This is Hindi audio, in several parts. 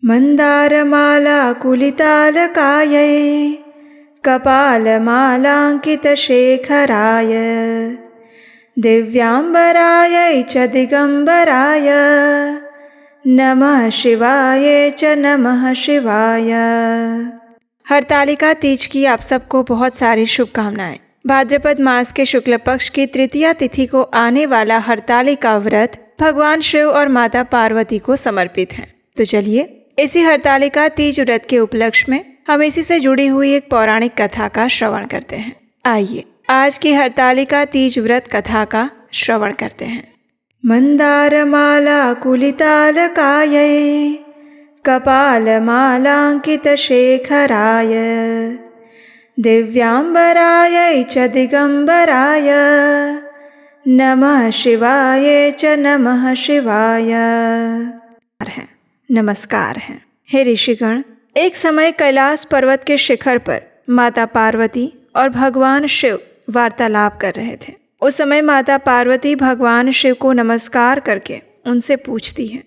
मन्दारमालाकुलितालकायै कपालमालाङ्कितशेखराय दिव्याम्बरायै च दिगम्बराय नमः शिवाय च नमः शिवाय। हरतालिका तीज की आप सबको बहुत सारी शुभकामनाएं। भाद्रपद मास के शुक्ल पक्ष की तृतीया तिथि को आने वाला हरतालिका व्रत भगवान शिव और माता पार्वती को समर्पित है। तो चलिए इसी हरतालिका तीज व्रत के उपलक्ष्य में हम इसी से जुड़ी हुई एक पौराणिक कथा का श्रवण करते हैं। आइए आज की हरतालिका तीज व्रत कथा का श्रवण करते हैं। मन्दारमालाकुलितालकायै कपालमालाङ्कितशेखराय दिव्याम्बरायै च दिगम्बराय नमः शिवाय च नमः शिवाय। नमस्कार हैं। हे ऋषिगण, एक समय कैलाश पर्वत के शिखर पर माता पार्वती और भगवान शिव वार्तालाप कर रहे थे। उस समय माता पार्वती भगवान शिव को नमस्कार करके उनसे पूछती हैं,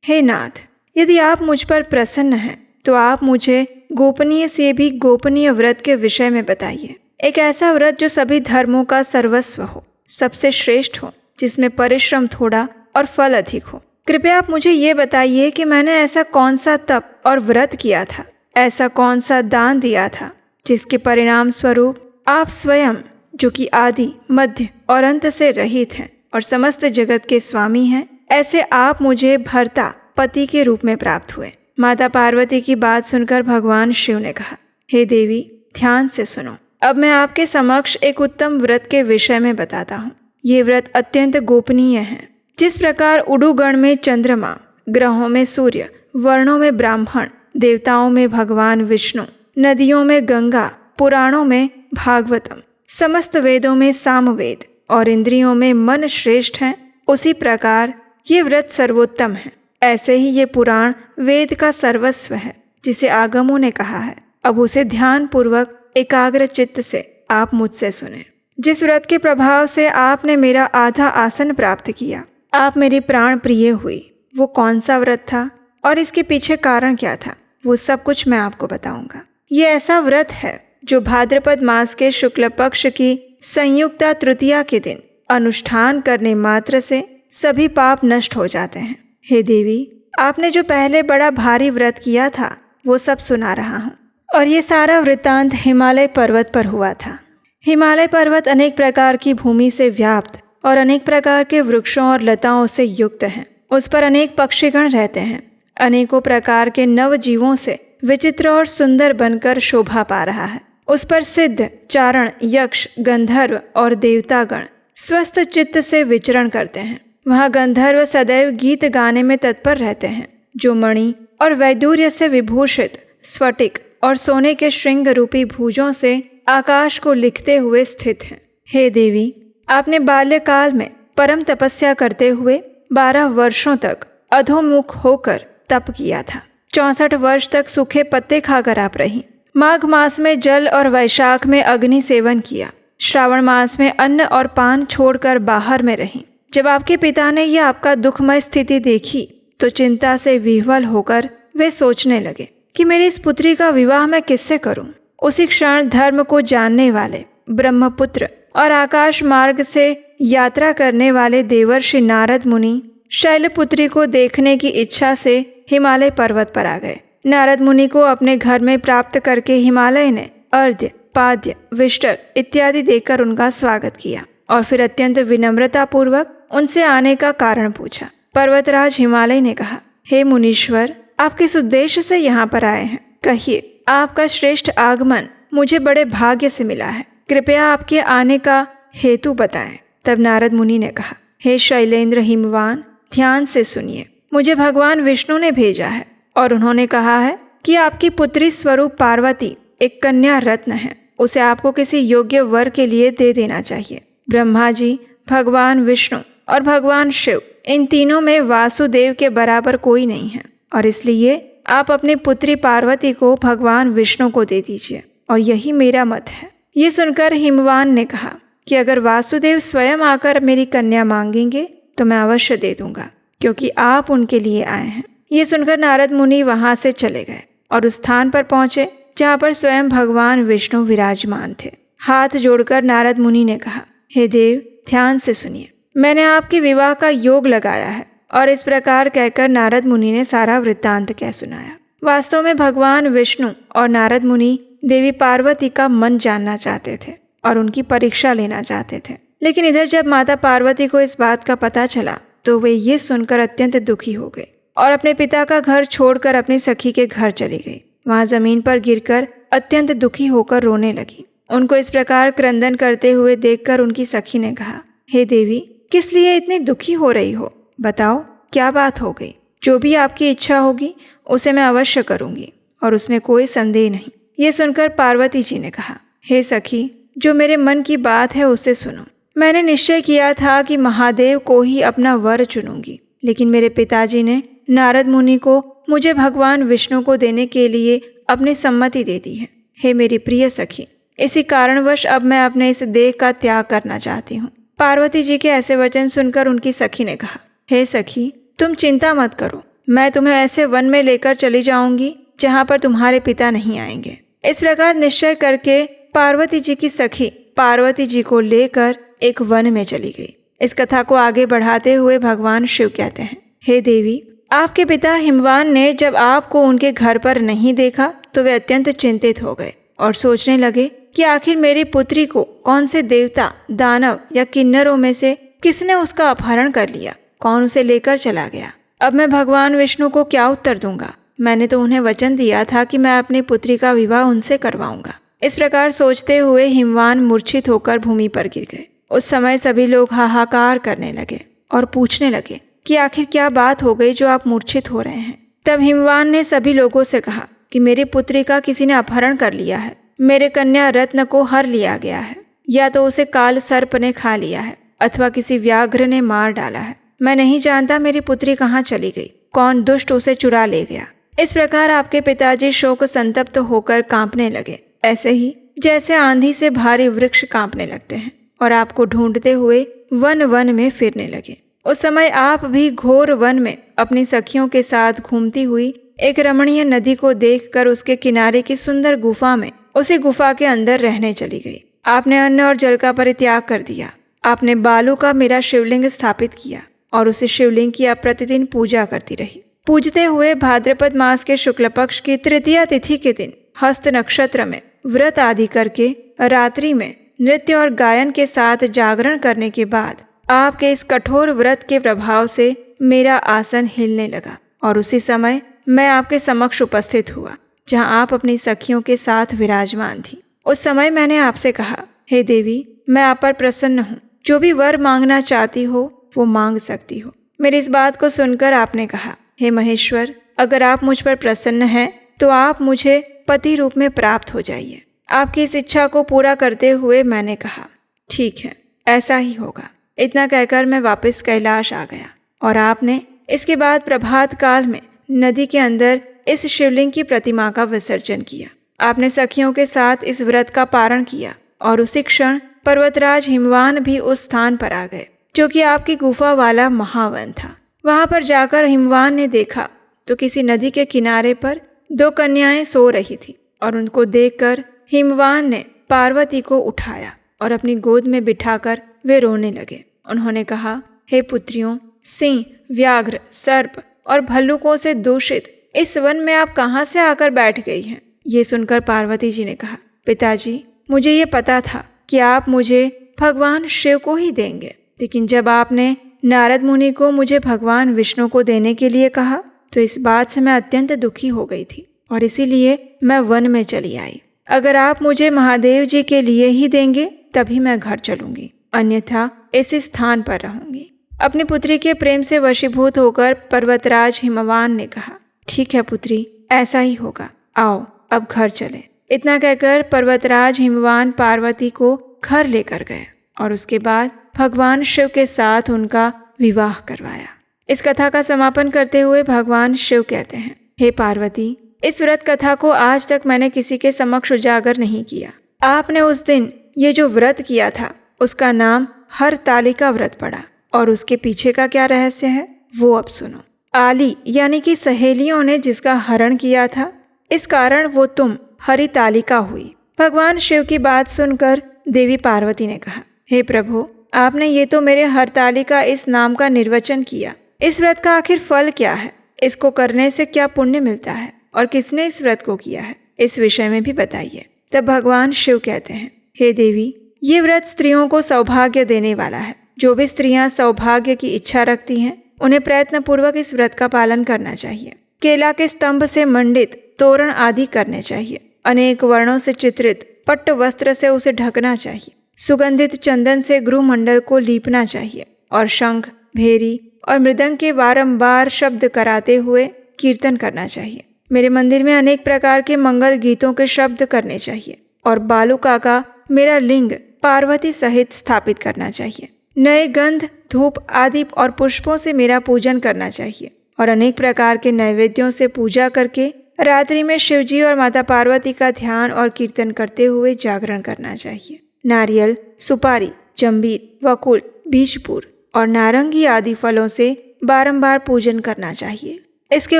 हे नाथ, यदि आप मुझ पर प्रसन्न हैं तो आप मुझे गोपनीय से भी गोपनीय व्रत के विषय में बताइए। एक ऐसा व्रत जो सभी धर्मों का सर्वस्व हो, सबसे श्रेष्ठ हो, जिसमें परिश्रम थोड़ा और फल अधिक हो। कृपया आप मुझे ये बताइए कि मैंने ऐसा कौन सा तप और व्रत किया था, ऐसा कौन सा दान दिया था, जिसके परिणाम स्वरूप आप स्वयं, जो कि आदि मध्य और अंत से रहित हैं और समस्त जगत के स्वामी हैं, ऐसे आप मुझे भर्ता पति के रूप में प्राप्त हुए। माता पार्वती की बात सुनकर भगवान शिव ने कहा, हे देवी, ध्यान से सुनो। अब मैं आपके समक्ष एक उत्तम व्रत के विषय में बताता हूँ। ये व्रत अत्यंत गोपनीय है। जिस प्रकार उडुगण में चंद्रमा, ग्रहों में सूर्य, वर्णों में ब्राह्मण, देवताओं में भगवान विष्णु, नदियों में गंगा, पुराणों में भागवतम, समस्त वेदों में सामवेद और इंद्रियों में मन श्रेष्ठ हैं, उसी प्रकार ये व्रत सर्वोत्तम है। ऐसे ही ये पुराण वेद का सर्वस्व है, जिसे आगमों ने कहा है। अब उसे ध्यान पूर्वक एकाग्र चित्त से आप मुझसे सुने। जिस व्रत के प्रभाव से आपने मेरा आधा आसन प्राप्त किया, आप मेरी प्राण प्रिय हुई, वो कौन सा व्रत था और इसके पीछे कारण क्या था, वो सब कुछ मैं आपको बताऊंगा। ये ऐसा व्रत है जो भाद्रपद मास के शुक्ल पक्ष की संयुक्ता तृतीया के दिन अनुष्ठान करने मात्र से सभी पाप नष्ट हो जाते हैं। हे देवी, आपने जो पहले बड़ा भारी व्रत किया था वो सब सुना रहा हूँ। और ये सारा वृत्तांत हिमालय पर्वत पर हुआ था। हिमालय पर्वत अनेक प्रकार की भूमि से व्याप्त और अनेक प्रकार के वृक्षों और लताओं से युक्त है। उस पर अनेक पक्षीगण रहते हैं। अनेकों प्रकार के नव जीवों से विचित्र और सुंदर बनकर शोभा पा रहा है। उस पर सिद्ध, चारण, यक्ष, गंधर्व और देवतागण स्वस्थ चित्त से विचरण करते हैं। वहाँ गंधर्व सदैव गीत गाने में तत्पर रहते हैं, जो मणि और वैदूर्य से विभूषित स्फटिक और सोने के श्रृंग रूपी भुजों से आकाश को लिखते हुए स्थित हैं। हे देवी, आपने बाल्यकाल में परम तपस्या करते हुए 12 वर्षों तक अधोमुख होकर तप किया था। 64 वर्ष तक सूखे पत्ते खाकर आप रही। माघ मास में जल और वैशाख में अग्नि सेवन किया। श्रावण मास में अन्न और पान छोड़कर बाहर में रही। जब आपके पिता ने यह आपका दुखमय स्थिति देखी तो चिंता से विह्वल होकर वे सोचने लगे कि मेरी इस पुत्री का विवाह मैं किससे करूं। उसी क्षण धर्म को जानने वाले ब्रह्मपुत्र और आकाश मार्ग से यात्रा करने वाले देवर्षि नारद मुनि शैलपुत्री को देखने की इच्छा से हिमालय पर्वत पर आ गए। नारद मुनि को अपने घर में प्राप्त करके हिमालय ने अर्घ्य, पाद्य, विष्टर इत्यादि देकर उनका स्वागत किया और फिर अत्यंत विनम्रता पूर्वक उनसे आने का कारण पूछा। पर्वतराज हिमालय ने कहा, हे मुनीश्वर, आप किस उद्देश्य से यहाँ पर आए हैं? कहिए, आपका श्रेष्ठ आगमन मुझे बड़े भाग्य से मिला है। कृपया आपके आने का हेतु बताएं। तब नारद मुनि ने कहा, हे शैलेंद्र हिमवान, ध्यान से सुनिए। मुझे भगवान विष्णु ने भेजा है और उन्होंने कहा है कि आपकी पुत्री स्वरूप पार्वती एक कन्या रत्न है। उसे आपको किसी योग्य वर के लिए दे देना चाहिए। ब्रह्मा जी, भगवान विष्णु और भगवान शिव, इन तीनों में वासुदेव के बराबर कोई नहीं है और इसलिए आप अपनी पुत्री पार्वती को भगवान विष्णु को दे दीजिए और यही मेरा मत है। ये सुनकर हिमवान ने कहा कि अगर वासुदेव स्वयं आकर मेरी कन्या मांगेंगे तो मैं अवश्य दे दूंगा, क्योंकि आप उनके लिए आए हैं। ये सुनकर नारद मुनि वहां से चले गए और उस स्थान पर पहुंचे जहाँ पर स्वयं भगवान विष्णु विराजमान थे। हाथ जोड़कर नारद मुनि ने कहा, हे देव, ध्यान से सुनिए, मैंने आपके विवाह का योग लगाया है। और इस प्रकार कहकर नारद मुनि ने सारा वृत्तांत कह सुनाया। वास्तव में भगवान विष्णु और नारद मुनि देवी पार्वती का मन जानना चाहते थे और उनकी परीक्षा लेना चाहते थे। लेकिन इधर जब माता पार्वती को इस बात का पता चला तो वे ये सुनकर अत्यंत दुखी हो गए और अपने पिता का घर छोड़कर अपनी सखी के घर चली गई। वहां जमीन पर गिरकर अत्यंत दुखी होकर रोने लगी। उनको इस प्रकार क्रंदन करते हुए देखकर उनकी सखी ने कहा, हे देवी, किस लिए इतनी दुखी हो रही हो? बताओ, क्या बात हो गई? जो भी आपकी इच्छा होगी उसे मैं अवश्य करूंगी और उसमें कोई संदेह नहीं। ये सुनकर पार्वती जी ने कहा, हे सखी, जो मेरे मन की बात है उसे सुनो। मैंने निश्चय किया था कि महादेव को ही अपना वर चुनूंगी, लेकिन मेरे पिताजी ने नारद मुनि को मुझे भगवान विष्णु को देने के लिए अपनी सम्मति दे दी है। हे मेरी प्रिय सखी, इसी कारणवश अब मैं अपने इस देह का त्याग करना चाहती हूँ। पार्वती जी के ऐसे वचन सुनकर उनकी सखी ने कहा, हे सखी, तुम चिंता मत करो, मैं तुम्हें ऐसे वन में लेकर चली जाऊंगी जहाँ पर तुम्हारे पिता नहीं आएंगे। इस प्रकार निश्चय करके पार्वती जी की सखी पार्वती जी को लेकर एक वन में चली गई। इस कथा को आगे बढ़ाते हुए भगवान शिव कहते हैं, हे देवी, आपके पिता हिमवान ने जब आपको उनके घर पर नहीं देखा तो वे अत्यंत चिंतित हो गए और सोचने लगे कि आखिर मेरी पुत्री को कौन से देवता, दानव या किन्नरों में से किसने उसका अपहरण कर लिया, कौन उसे लेकर चला गया। अब मैं भगवान विष्णु को क्या उत्तर दूंगा? मैंने तो उन्हें वचन दिया था कि मैं अपनी पुत्री का विवाह उनसे करवाऊंगा। इस प्रकार सोचते हुए हिमवान मूर्छित होकर भूमि पर गिर गए। उस समय सभी लोग हाहाकार करने लगे और पूछने लगे कि आखिर क्या बात हो गई जो आप मूर्छित हो रहे हैं। तब हिमवान ने सभी लोगों से कहा कि मेरी पुत्री का किसी ने अपहरण कर लिया है, मेरे कन्या रत्न को हर लिया गया है, या तो उसे काल सर्प ने खा लिया है अथवा किसी व्याघ्र ने मार डाला है। मैं नहीं जानता मेरी पुत्री कहाँ चली गई, कौन दुष्ट उसे चुरा ले गया। इस प्रकार आपके पिताजी शोक संतप्त होकर कांपने लगे, ऐसे ही जैसे आंधी से भारी वृक्ष कांपने लगते हैं, और आपको ढूंढते हुए वन वन में फिरने लगे। उस समय आप भी घोर वन में अपनी सखियों के साथ घूमती हुई एक रमणीय नदी को देखकर उसके किनारे की सुंदर गुफा में उसी गुफा के अंदर रहने चली गई। आपने अन्न और जल का परित्याग कर दिया। आपने बालू का मेरा शिवलिंग स्थापित किया और उसे शिवलिंग की आप प्रतिदिन पूजा करती रही। पूजते हुए भाद्रपद मास के शुक्ल पक्ष की तृतीया तिथि के दिन हस्त नक्षत्र में व्रत आदि करके रात्रि में नृत्य और गायन के साथ जागरण करने के बाद आपके इस कठोर व्रत के प्रभाव से मेरा आसन हिलने लगा और उसी समय मैं आपके समक्ष उपस्थित हुआ जहां आप अपनी सखियों के साथ विराजमान थी। उस समय मैंने आपसे कहा, हे देवी, मैं आप पर प्रसन्न हूँ, जो भी वर मांगना चाहती हो वो मांग सकती हो। मेरी इस बात को सुनकर आपने कहा, हे महेश्वर, अगर आप मुझ पर प्रसन्न हैं तो आप मुझे पति रूप में प्राप्त हो जाइए। आपकी इस इच्छा को पूरा करते हुए मैंने कहा, ठीक है, ऐसा ही होगा। इतना कहकर मैं वापस कैलाश आ गया और आपने इसके बाद प्रभात काल में नदी के अंदर इस शिवलिंग की प्रतिमा का विसर्जन किया। आपने सखियों के साथ इस व्रत का पारण किया और उसी क्षण पर्वतराज हिमवान भी उस स्थान पर आ गए जो कि आपकी गुफा वाला महावन था। वहां पर जाकर हिमवान ने देखा तो किसी नदी के किनारे पर दो कन्याएं सो रही थी और उनको देखकर हिमवान ने पार्वती को उठाया और अपनी गोद में बिठाकर वे रोने लगे। उन्होंने कहा, हे पुत्रियों, सिंह, व्याघ्र, सर्प और भल्लुकों से दूषित इस वन में आप कहाँ से आकर बैठ गई हैं? ये सुनकर पार्वती जी ने कहा, पिताजी, मुझे ये पता था कि आप मुझे भगवान शिव को ही देंगे, लेकिन जब आपने नारद मुनि को मुझे भगवान विष्णु को देने के लिए कहा तो इस बात से मैं अत्यंत दुखी हो गई थी और इसीलिए मैं वन में चली आई। अगर आप मुझे महादेव जी के लिए ही देंगे तभी मैं घर चलूंगी, अन्यथा इसी स्थान पर रहूंगी। अपनी पुत्री के प्रेम से वशीभूत होकर पर्वतराज हिमवान ने कहा, ठीक है पुत्री, ऐसा ही होगा, आओ अब घर चले। इतना कहकर पर्वतराज हिमवान पार्वती को घर लेकर गए और उसके बाद भगवान शिव के साथ उनका विवाह करवाया। इस कथा का समापन करते हुए भगवान शिव कहते हैं, हे पार्वती, इस व्रत कथा को आज तक मैंने किसी के समक्ष उजागर नहीं किया। आपने उस दिन ये जो व्रत किया था उसका नाम हरतालिका व्रत पड़ा और उसके पीछे का क्या रहस्य है वो अब सुनो। आली यानी कि सहेलियों ने जिसका हरण किया था, इस कारण वो तुम हरितालिका हुई। भगवान शिव की बात सुनकर देवी पार्वती ने कहा, हे प्रभु, आपने ये तो मेरे हरतालिका इस नाम का निर्वचन किया। इस व्रत का आखिर फल क्या है? इसको करने से क्या पुण्य मिलता है और किसने इस व्रत को किया है, इस विषय में भी बताइए। तब भगवान शिव कहते हैं, हे देवी, ये व्रत स्त्रियों को सौभाग्य देने वाला है। जो भी स्त्रियां सौभाग्य की इच्छा रखती हैं, उन्हें प्रयत्न पूर्वक इस व्रत का पालन करना चाहिए। केला के स्तंभ से मंडित तोरण आदि करने चाहिए। अनेक वर्णों से चित्रित पट्ट वस्त्र से उसे ढकना चाहिए। सुगंधित चंदन से गृहमंडल को लीपना चाहिए और शंख, भेरी और मृदंग के बारंबार शब्द कराते हुए कीर्तन करना चाहिए। मेरे मंदिर में अनेक प्रकार के मंगल गीतों के शब्द करने चाहिए और बालुका का मेरा लिंग पार्वती सहित स्थापित करना चाहिए। नए गंध, धूप आदि और पुष्पों से मेरा पूजन करना चाहिए और अनेक प्रकार के नैवेद्यों से पूजा करके रात्रि में शिवजी और माता पार्वती का ध्यान और कीर्तन करते हुए जागरण करना चाहिए। नारियल, सुपारी, जंबीर, वकुल, बीजपुर और नारंगी आदि फलों से बारंबार पूजन करना चाहिए। इसके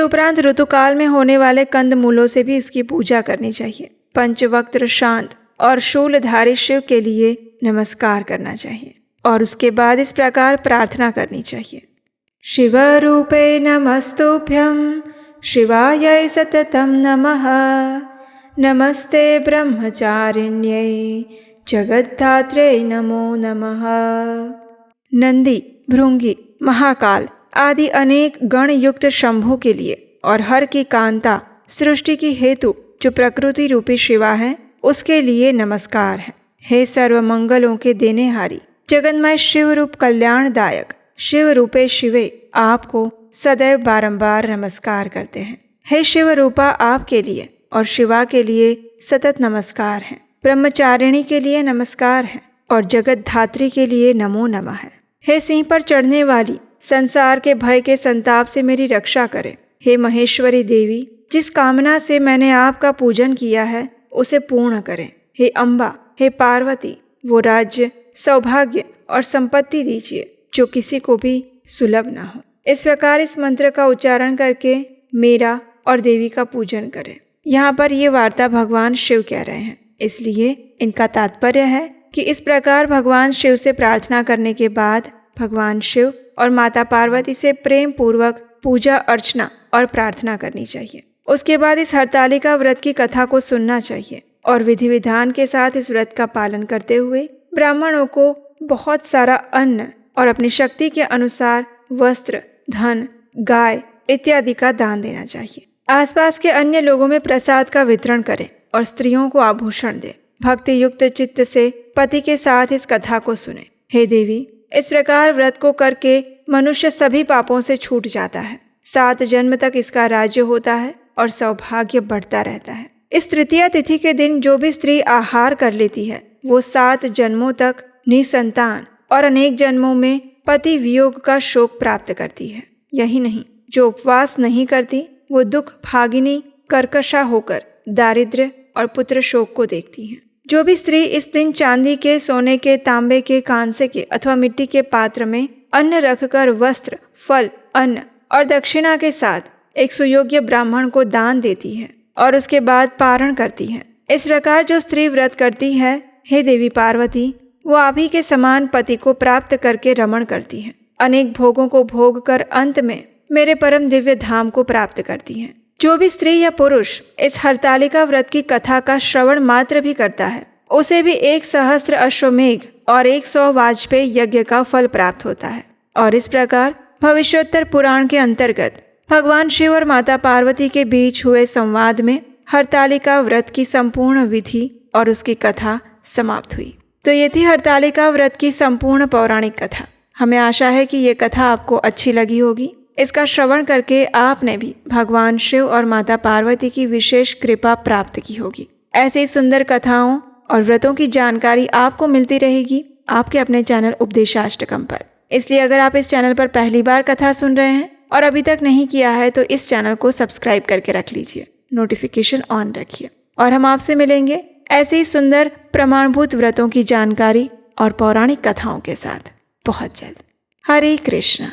उपरांत ऋतुकाल में होने वाले कंद मूलों से भी इसकी पूजा करनी चाहिए। पंचवक्त्र शांत और शूलधारी शिव के लिए नमस्कार करना चाहिए और उसके बाद इस प्रकार प्रार्थना करनी चाहिए, शिव रूपे नमस्तुभ्यं शिवाय सततं नमः, नमस्ते ब्रह्मचारिण्यै जगद्धात्रे नमो नमः। नंदी, भृंगी, महाकाल आदि अनेक गण युक्त शंभु के लिए और हर की कांता सृष्टि की हेतु जो प्रकृति रूपी शिवा है, उसके लिए नमस्कार है। हे सर्व मंगलों के देनेहारी जगन्मय शिव रूप कल्याणदायक शिव रूपे शिवे, आपको सदैव बारंबार नमस्कार करते हैं। हे शिव रूपा, आपके लिए और शिवा के लिए सतत नमस्कार है। ब्रह्मचारिणी के लिए नमस्कार है और जगत धात्री के लिए नमो नमः है। हे सिंह पर चढ़ने वाली, संसार के भय के संताप से मेरी रक्षा करे। हे महेश्वरी देवी, जिस कामना से मैंने आपका पूजन किया है उसे पूर्ण करें। हे अम्बा, हे पार्वती, वो राज्य, सौभाग्य और संपत्ति दीजिए जो किसी को भी सुलभ न हो। इस प्रकार इस मंत्र का उच्चारण करके मेरा और देवी का पूजन करें। यहाँ पर ये वार्ता भगवान शिव कह रहे हैं, इसलिए इनका तात्पर्य है कि इस प्रकार भगवान शिव से प्रार्थना करने के बाद भगवान शिव और माता पार्वती से प्रेम पूर्वक पूजा अर्चना और प्रार्थना करनी चाहिए। उसके बाद इस हरतालिका व्रत की कथा को सुनना चाहिए और विधि विधान के साथ इस व्रत का पालन करते हुए ब्राह्मणों को बहुत सारा अन्न और अपनी शक्ति के अनुसार वस्त्र, धन, गाय इत्यादि का दान देना चाहिए। आसपास के अन्य लोगों में प्रसाद का वितरण करें और स्त्रियों को आभूषण दें। भक्ति युक्त चित्त से पति के साथ इस कथा को सुने। हे देवी, इस प्रकार व्रत को करके मनुष्य सभी पापों से छूट जाता है। 7 जन्म तक इसका राज्य होता है और सौभाग्य बढ़ता रहता है। इस तृतीया तिथि के दिन जो भी स्त्री आहार कर लेती है वो 7 जन्मों तक निसंतान और अनेक जन्मों में पति वियोग का शोक प्राप्त करती है। यही नहीं, जो उपवास नहीं करती वो दुख भागिनी कर्कशा होकर दारिद्र्य और पुत्र शोक को देखती है। जो भी स्त्री इस दिन चांदी के, सोने के, तांबे के, कांसे के अथवा मिट्टी के पात्र में अन्न रखकर वस्त्र, फल, अन्न और दक्षिणा के साथ एक सुयोग्य ब्राह्मण को दान देती है और उसके बाद पारण करती है, इस प्रकार जो स्त्री व्रत करती है, हे देवी पार्वती, वो आप ही के समान पति को प्राप्त करके रमण करती है। अनेक भोगों को भोग कर अंत में मेरे परम दिव्य धाम को प्राप्त करती हैं। जो भी स्त्री या पुरुष इस हरतालिका व्रत की कथा का श्रवण मात्र भी करता है, उसे भी 1,000 अश्वमेघ और 100 वाजपेयी यज्ञ का फल प्राप्त होता है। और इस प्रकार भविष्योत्तर पुराण के अंतर्गत भगवान शिव और माता पार्वती के बीच हुए संवाद में हरतालिका व्रत की संपूर्ण विधि और उसकी कथा समाप्त हुई। तो ये थी हरतालिका व्रत की संपूर्ण पौराणिक कथा। हमें आशा है कि ये कथा आपको अच्छी लगी होगी। इसका श्रवण करके आपने भी भगवान शिव और माता पार्वती की विशेष कृपा प्राप्त की होगी। ऐसे ही सुंदर कथाओं और व्रतों की जानकारी आपको मिलती रहेगी आपके अपने चैनल उपदेशाष्टकम पर। इसलिए अगर आप इस चैनल पर पहली बार कथा सुन रहे हैं और अभी तक नहीं किया है तो इस चैनल को सब्सक्राइब करके रख लीजिए, नोटिफिकेशन ऑन रखिए और हम आपसे मिलेंगे ऐसे ही सुंदर प्रमाणभूत व्रतों की जानकारी और पौराणिक कथाओं के साथ बहुत जल्द। हरे कृष्णा।